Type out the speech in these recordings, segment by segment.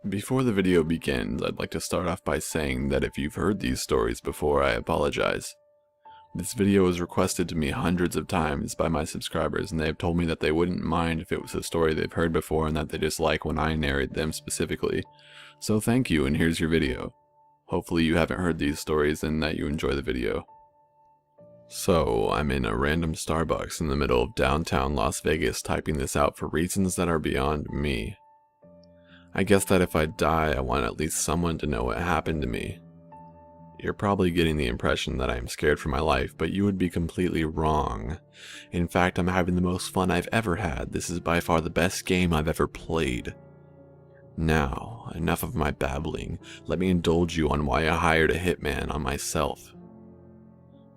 Before the video begins, I'd like to start off by saying that if you've heard these stories before, I apologize. This video was requested to me hundreds of times by my subscribers, and they have told me that they wouldn't mind if it was a story they've heard before and that they just like when I narrate them specifically. So thank you, and here's your video. Hopefully you haven't heard these stories and that you enjoy the video. So, I'm in a random Starbucks in the middle of downtown Las Vegas typing this out for reasons that are beyond me. I guess that if I die, I want at least someone to know what happened to me. You're probably getting the impression that I am scared for my life, but you would be completely wrong. In fact, I'm having the most fun I've ever had. This is by far the best game I've ever played. Now, enough of my babbling. Let me indulge you on why I hired a hitman on myself.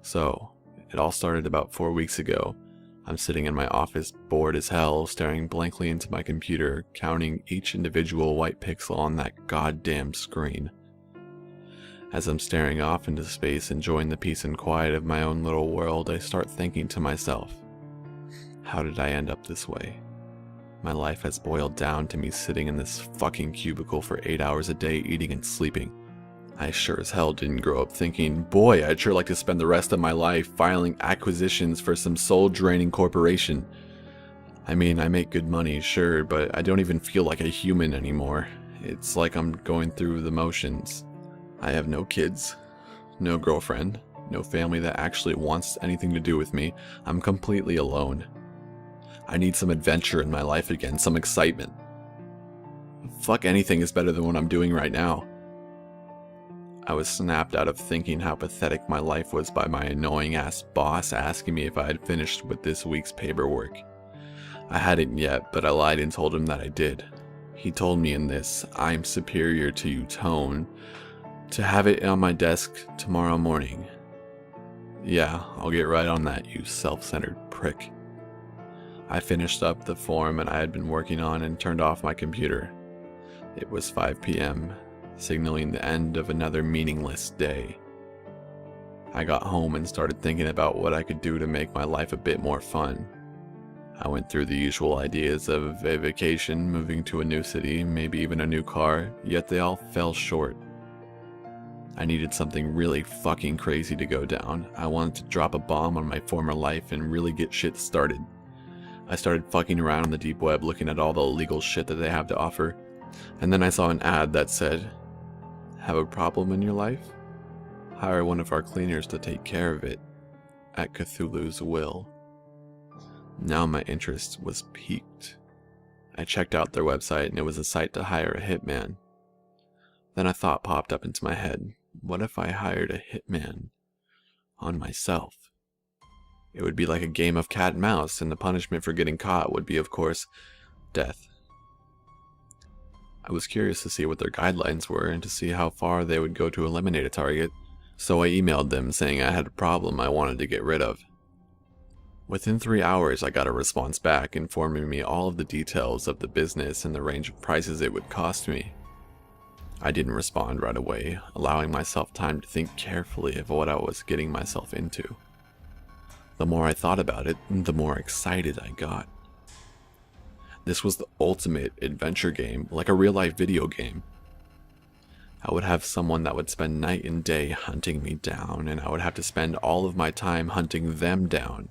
So, it all started about 4 weeks ago. I'm sitting in my office, bored as hell, staring blankly into my computer, counting each individual white pixel on that goddamn screen. As I'm staring off into space, enjoying the peace and quiet of my own little world, I start thinking to myself, how did I end up this way? My life has boiled down to me sitting in this fucking cubicle for 8 hours a day, eating and sleeping. I sure as hell didn't grow up thinking, boy, I'd sure like to spend the rest of my life filing acquisitions for some soul-draining corporation. I mean, I make good money, sure, but I don't even feel like a human anymore. It's like I'm going through the motions. I have no kids, no girlfriend, no family that actually wants anything to do with me. I'm completely alone. I need some adventure in my life again, some excitement. Fuck, anything is better than what I'm doing right now. I was snapped out of thinking how pathetic my life was by my annoying ass boss asking me if I had finished with this week's paperwork. I hadn't yet, but I lied and told him that I did. He told me in this "I'm superior to you" tone to have it on my desk tomorrow morning. Yeah, I'll get right on that, you self-centered prick. I finished up the form I had been working on and turned off my computer. It was 5 p.m., signaling the end of another meaningless day. I got home and started thinking about what I could do to make my life a bit more fun. I went through the usual ideas of a vacation, moving to a new city, maybe even a new car, yet they all fell short. I needed something really fucking crazy to go down. I wanted to drop a bomb on my former life and really get shit started. I started fucking around on the deep web looking at all the illegal shit that they have to offer, and then I saw an ad that said, "Have a problem in your life? Hire one of our cleaners to take care of it, at Cthulhu's will." Now my interest was piqued. I checked out their website and it was a site to hire a hitman. Then a thought popped up into my head. What if I hired a hitman on myself? It would be like a game of cat and mouse, and the punishment for getting caught would be, of course, death. I was curious to see what their guidelines were and to see how far they would go to eliminate a target, so I emailed them saying I had a problem I wanted to get rid of. Within 3 hours I got a response back informing me all of the details of the business and the range of prices it would cost me. I didn't respond right away, allowing myself time to think carefully of what I was getting myself into. The more I thought about it, the more excited I got. This was the ultimate adventure game, like a real-life video game. I would have someone that would spend night and day hunting me down, and I would have to spend all of my time hunting them down.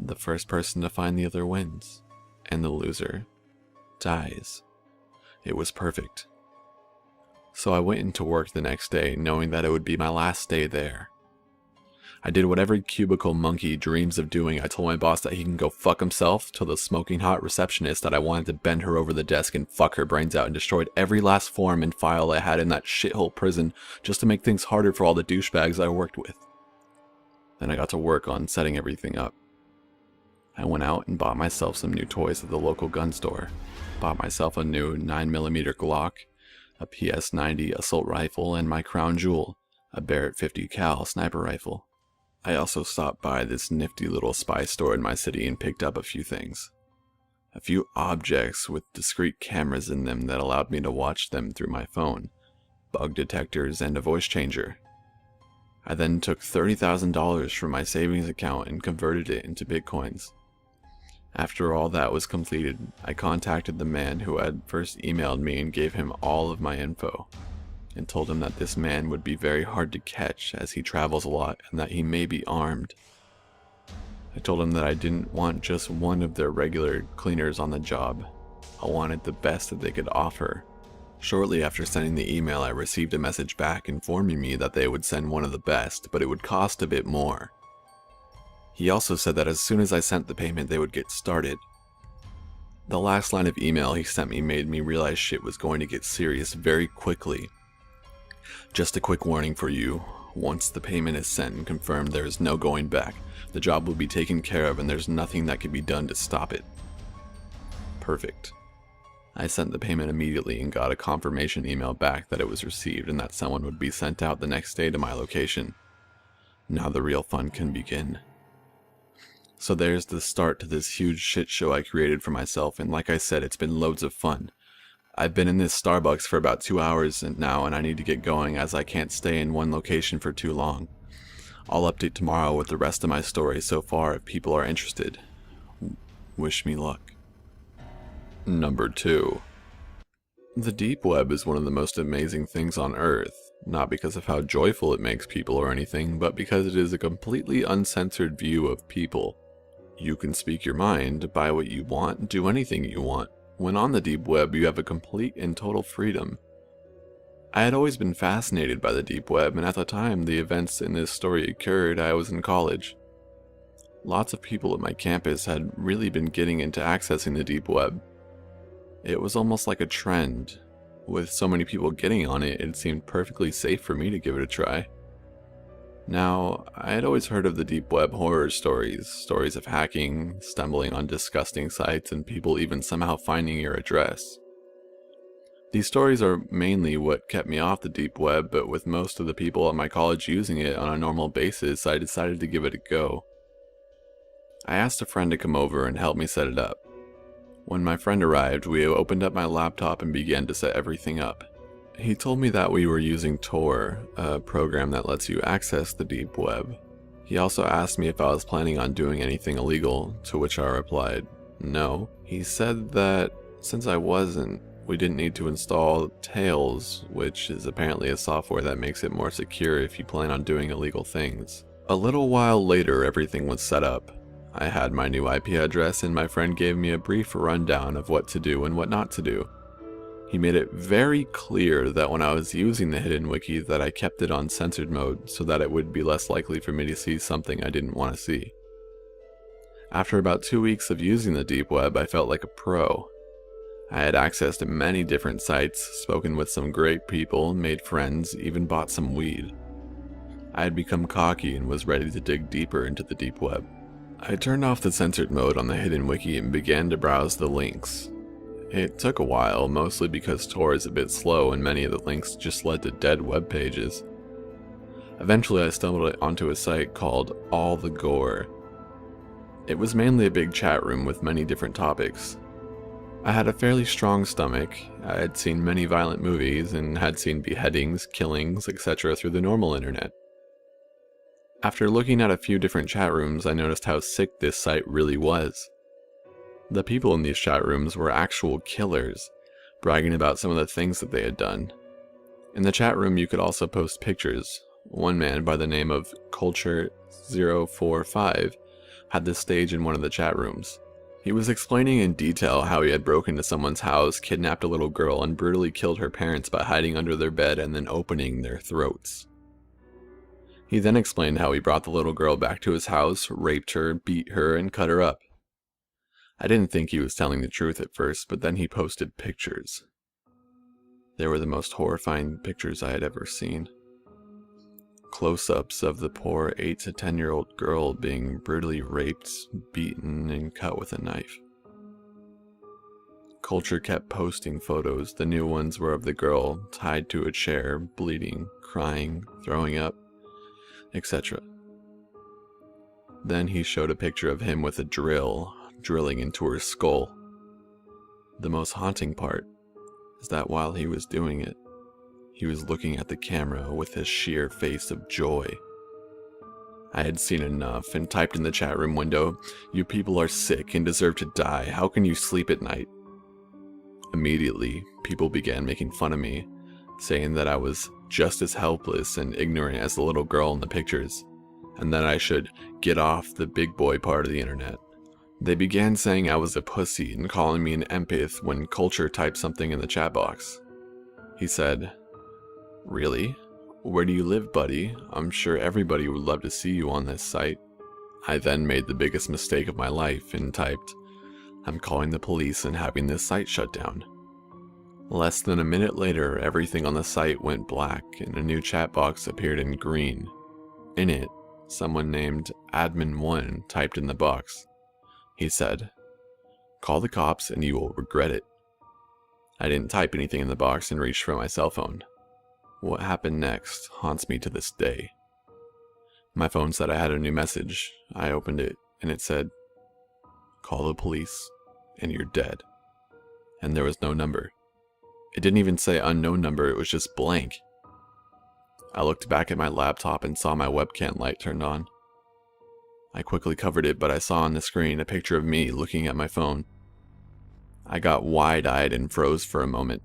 The first person to find the other wins, and the loser dies. It was perfect. So I went into work the next day, knowing that it would be my last day there. I did what every cubicle monkey dreams of doing. I told my boss that he can go fuck himself, told the smoking hot receptionist that I wanted to bend her over the desk and fuck her brains out, and destroyed every last form and file I had in that shithole prison just to make things harder for all the douchebags I worked with. Then I got to work on setting everything up. I went out and bought myself some new toys at the local gun store. Bought myself a new 9mm Glock, a PS-90 assault rifle, and my crown jewel, a Barrett 50 cal sniper rifle. I also stopped by this nifty little spy store in my city and picked up a few things. A few objects with discrete cameras in them that allowed me to watch them through my phone, bug detectors, and a voice changer. I then took $30,000 from my savings account and converted it into bitcoins. After all that was completed, I contacted the man who had first emailed me and gave him all of my info, and told him that this man would be very hard to catch as he travels a lot and that he may be armed. I told him that I didn't want just one of their regular cleaners on the job. I wanted the best that they could offer. Shortly after sending the email, I received a message back informing me that they would send one of the best, but it would cost a bit more. He also said that as soon as I sent the payment, they would get started. The last line of email he sent me made me realize shit was going to get serious very quickly. Just a quick warning for you. Once the payment is sent and confirmed, there is no going back. The job will be taken care of and there's nothing that can be done to stop it. Perfect. I sent the payment immediately and got a confirmation email back that it was received and that someone would be sent out the next day to my location. Now the real fun can begin. So there's the start to this huge shit show I created for myself, and like I said, it's been loads of fun. I've been in this Starbucks for about 2 hours now, and I need to get going as I can't stay in one location for too long. I'll update tomorrow with the rest of my story so far if people are interested. Wish me luck. Number 2. The deep web is one of the most amazing things on Earth, not because of how joyful it makes people or anything, but because it is a completely uncensored view of people. You can speak your mind, buy what you want, do anything you want. When on the deep web, you have a complete and total freedom. I had always been fascinated by the deep web, and at the time the events in this story occurred, I was in college. Lots of people at my campus had really been getting into accessing the deep web. It was almost like a trend. With so many people getting on it, it seemed perfectly safe for me to give it a try. Now, I had always heard of the deep web horror stories of hacking, stumbling on disgusting sites, and people even somehow finding your address. These stories are mainly what kept me off the deep web, but with most of the people at my college using it on a normal basis, I decided to give it a go. I asked a friend to come over and help me set it up. When my friend arrived, we opened up my laptop and began to set everything up. He told me that we were using Tor, a program that lets you access the deep web. He also asked me if I was planning on doing anything illegal, to which I replied, no. He said that since I wasn't, we didn't need to install Tails, which is apparently a software that makes it more secure if you plan on doing illegal things. A little while later, everything was set up. I had my new IP address and my friend gave me a brief rundown of what to do and what not to do. He made it very clear that when I was using the hidden wiki that I kept it on censored mode so that it would be less likely for me to see something I didn't want to see. After about 2 weeks of using the deep web, I felt like a pro. I had access to many different sites, spoken with some great people, made friends, even bought some weed. I had become cocky and was ready to dig deeper into the deep web. I turned off the censored mode on the hidden wiki and began to browse the links. It took a while, mostly because Tor is a bit slow and many of the links just led to dead web pages. Eventually I stumbled onto a site called All the Gore. It was mainly a big chat room with many different topics. I had a fairly strong stomach, I had seen many violent movies, and had seen beheadings, killings, etc. through the normal internet. After looking at a few different chat rooms, I noticed how sick this site really was. The people in these chat rooms were actual killers, bragging about some of the things that they had done. In the chat room you could also post pictures. One man by the name of Culture045 had this stage in one of the chat rooms. He was explaining in detail how he had broken into someone's house, kidnapped a little girl, and brutally killed her parents by hiding under their bed and then opening their throats. He then explained how he brought the little girl back to his house, raped her, beat her, and cut her up. I didn't think he was telling the truth at first, but then he posted pictures. They were the most horrifying pictures I had ever seen. Close-ups of the poor 8 to 10-year-old girl being brutally raped, beaten, and cut with a knife. Culture kept posting photos. The new ones were of the girl tied to a chair, bleeding, crying, throwing up, etc. Then he showed a picture of him with a drill, drilling into her skull. The most haunting part is that while he was doing it, he was looking at the camera with his sheer face of joy. I had seen enough and typed in the chat room window, "You people are sick and deserve to die. How can you sleep at night?" Immediately, people began making fun of me, saying that I was just as helpless and ignorant as the little girl in the pictures, and that I should get off the big boy part of the internet. They began saying I was a pussy and calling me an empath when Culture typed something in the chat box. He said, "Really? Where do you live, buddy? I'm sure everybody would love to see you on this site." I then made the biggest mistake of my life and typed, "I'm calling the police and having this site shut down." Less than a minute later, everything on the site went black and a new chat box appeared in green. In it, someone named Admin1 typed in the box. He said, "Call the cops and you will regret it." I didn't type anything in the box and reached for my cell phone. What happened next haunts me to this day. My phone said I had a new message. I opened it and it said, "Call the police and you're dead." And there was no number. It didn't even say unknown number, it was just blank. I looked back at my laptop and saw my webcam light turned on. I quickly covered it, but I saw on the screen a picture of me looking at my phone. I got wide-eyed and froze for a moment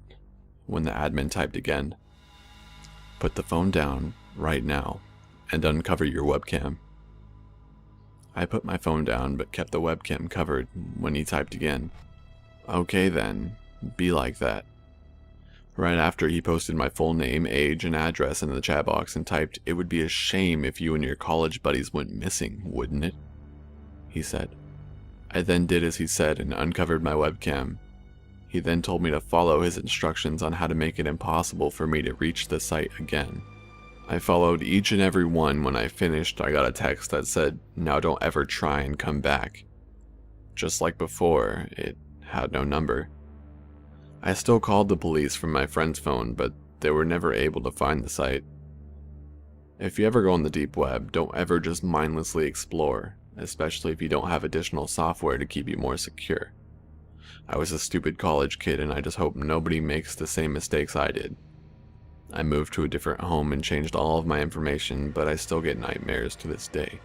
when the admin typed again, "Put the phone down right now and uncover your webcam." I put my phone down but kept the webcam covered when he typed again. "Okay then, be like that." Right after, he posted my full name, age, and address into the chat box and typed, "It would be a shame if you and your college buddies went missing, wouldn't it?" he said. I then did as he said and uncovered my webcam. He then told me to follow his instructions on how to make it impossible for me to reach the site again. I followed each and every one. When I finished, I got a text that said, "Now don't ever try and come back." Just like before, it had no number. I still called the police from my friend's phone, but they were never able to find the site. If you ever go on the deep web, don't ever just mindlessly explore, especially if you don't have additional software to keep you more secure. I was a stupid college kid and I just hope nobody makes the same mistakes I did. I moved to a different home and changed all of my information, but I still get nightmares to this day.